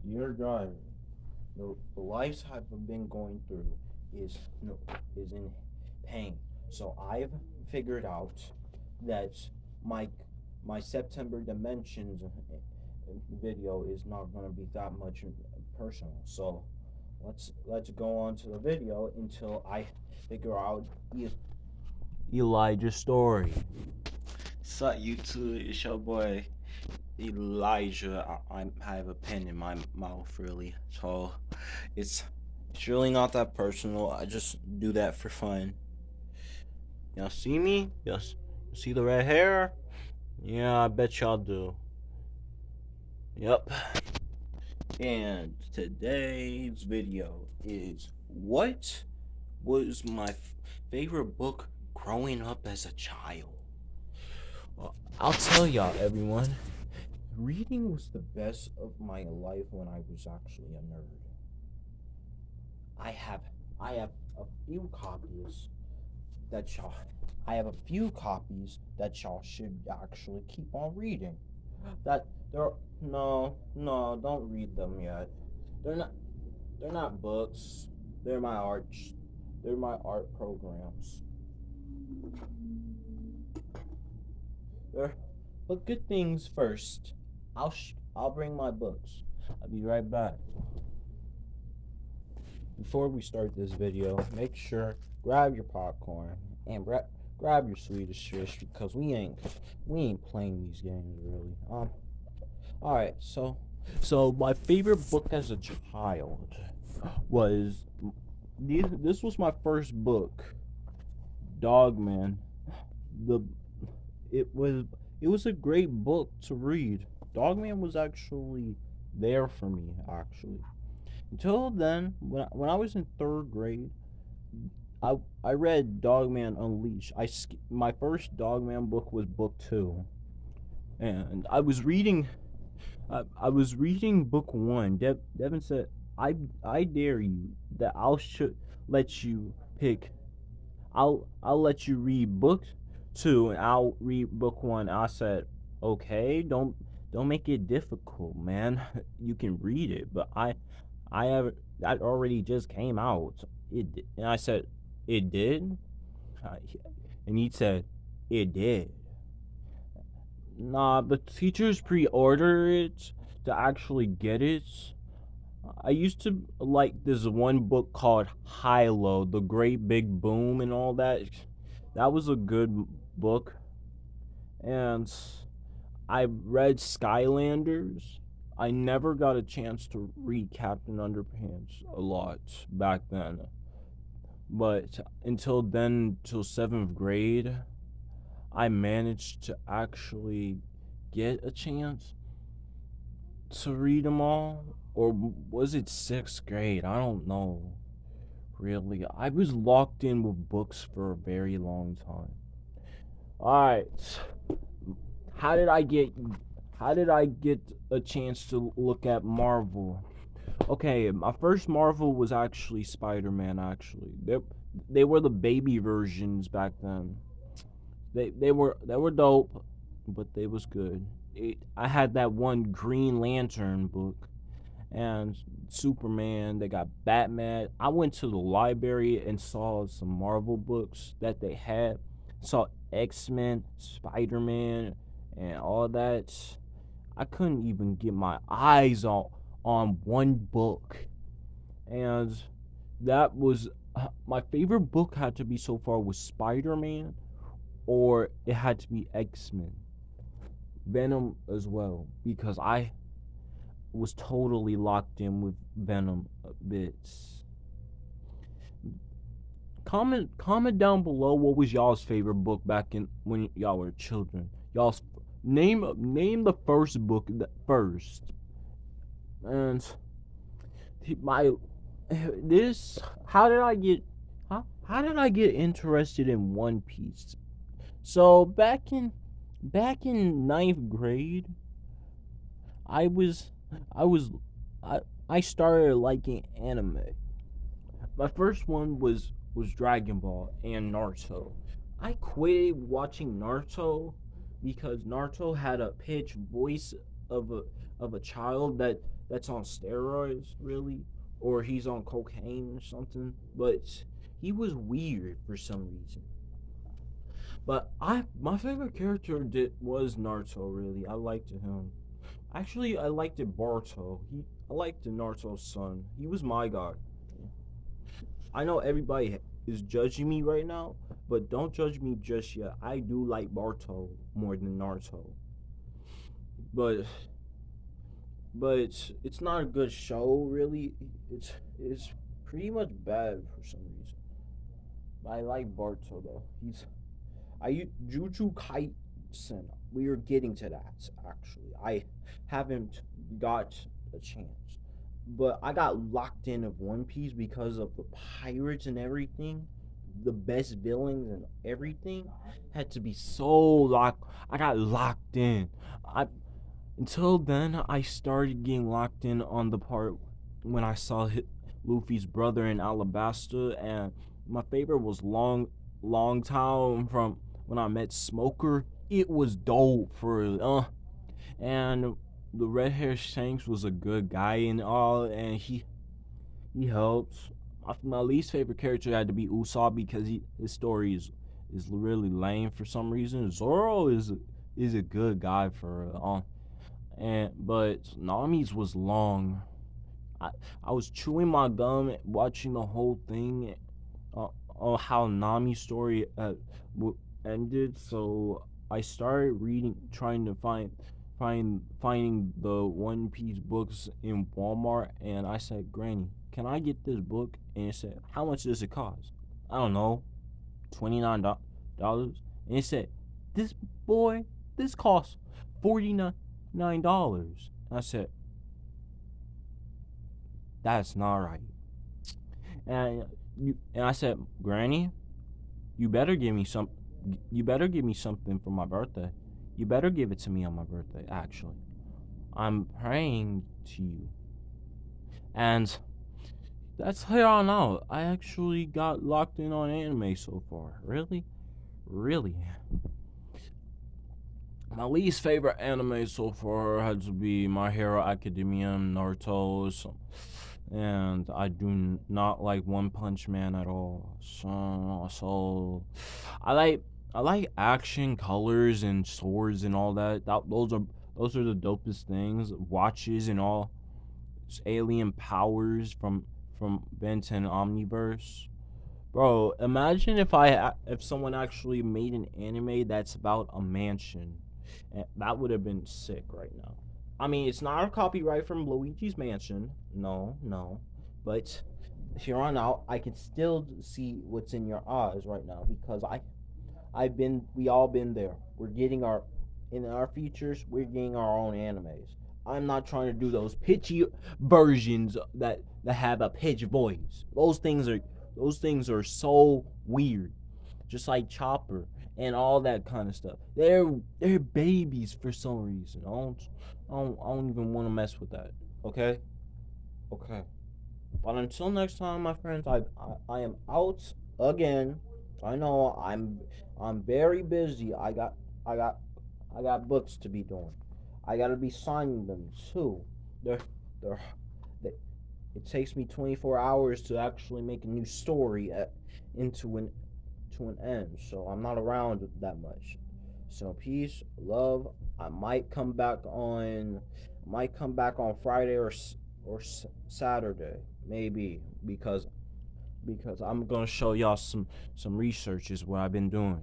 Dear driver, the life I've been going through is is in pain. So I've figured out that my my September Dimensions video is not going to be that much personal. So let's go on to the video until I figure out Elijah's story. Sup YouTube, it's your boy Elijah. I have a pen in my mouth, really. So it's really not that personal. I just do that for fun. Y'all see me? Yes. See the red hair? Yeah, I bet y'all do. Yep. And today's video is what was my favorite book growing up as a child. Well, I'll tell y'all, everyone. Reading was the best of my life when I was actually a nerd. I have a few copies that y'all should actually keep on reading. That they're no, don't read them yet. They're not books. They're my arts. They're my art programs. They're, but good things first. I'll bring my books. I'll be right back. Before we start this video, make sure grab your popcorn and grab your Swedish fish because we ain't playing these games really. All right, so my favorite book as a child was this was my first book, Dogman. The it was a great book to read. Dogman was actually there for me actually. Until then, when I was in third grade, I read Dogman Unleashed. My first Dogman book was book 2, and I was reading book 1. Devin said, I dare you that I'll should let you pick. I'll let you read book 2 and I'll read book 1." I said, okay, don't make it difficult, man. You can read it, but I have that already just came out. And I said, it did, and he said, it did. Nah, the teachers pre-order it to actually get it. I used to like this one book called Hilo, The Great Big Boom, and all that. That was a good book. And I read Skylanders. I never got a chance to read Captain Underpants a lot back then. But until then, till 7th grade, I managed to actually get a chance to read them all. Or was it 6th grade? I don't know. Really, I was locked in with books for a very long time. Alright. How did I get a chance to look at Marvel? Okay, my first Marvel was actually Spider-Man. Actually, they were the baby versions back then. They were dope, but they was good. I had that one Green Lantern book, and Superman. They got Batman. I went to the library and saw some Marvel books that they had. Saw X-Men, Spider-Man, and all that. I couldn't even get my eyes on one book. And that was my favorite book had to be so far was Spider-Man, or it had to be X-Men. Venom as well, because I was totally locked in with Venom bits. Comment down below what was y'all's favorite book back in when y'all were children. Y'all's name the first book first. And my this how did I get interested in One Piece? So back in ninth grade, I was I started liking anime. My first one was Dragon Ball and Naruto. I quit watching Naruto because Naruto had a pitch voice of a child that's on steroids, really, or he's on cocaine or something. But he was weird for some reason. But my favorite character was Naruto. Really, I liked him. Actually, I liked it Boruto. I liked Naruto's son. He was my god. I know everybody is judging me right now, but don't judge me just yet. I do like Boruto more than Naruto, but it's not a good show really. It's pretty much bad for some reason. But I like Boruto though. I Jujutsu Kaisen. We are getting to that actually. I haven't got a chance, but I got locked in of One Piece because of the pirates and everything. The best villains and everything had to be so locked. I got locked in. I Until then I started getting locked in on the part when I saw Luffy's brother in Alabasta, and my favorite was Long Town from when I met Smoker. It was dope for and the red hair Shanks was a good guy and all, and he helps. My least favorite character had to be Usopp because his story is really lame for some reason. Zoro is a good guy for and but Nami's was long. I I was chewing my gum watching the whole thing on how Nami's story ended. So I started reading, trying to finding the One Piece books in Walmart, and I said, "Granny, can I get this book?" And it said, "How much does it cost?" I don't know, $29. And it said, "This boy, this costs $49." I said, "That's not right." And I said, "Granny, you better give me some. You better give me something for my birthday. You better give it to me on my birthday. Actually, I'm praying to you." And that's here on out. I actually got locked in on anime so far. Really, really. My least favorite anime so far had to be My Hero Academia, Naruto, and I do not like One Punch Man at all. So I like action, colors, and swords and all that. Those are the dopest things. Watches and all, alien powers from Benton Omniverse. Bro, imagine if someone actually made an anime that's about a mansion. That would have been sick right now. I mean, it's not a copyright from Luigi's Mansion. No, no. But here on out, I can still see what's in your eyes right now because we all been there. We're getting in our features, we're getting our own animes. I'm not trying to do those pitchy versions that have a pitch voice. Those things are so weird. Just like Chopper and all that kind of stuff. They're babies for some reason. I don't even want to mess with that. Okay? Okay. But until next time, my friends, I am out again. I know I'm very busy. I got I got books to be doing. I gotta be signing them too. They're they're they, it takes me 24 hours to actually make a new story into an to an end. So I'm not around that much. So peace, love. I might come back on Friday or Saturday maybe because I'm gonna show y'all some research is what I've been doing.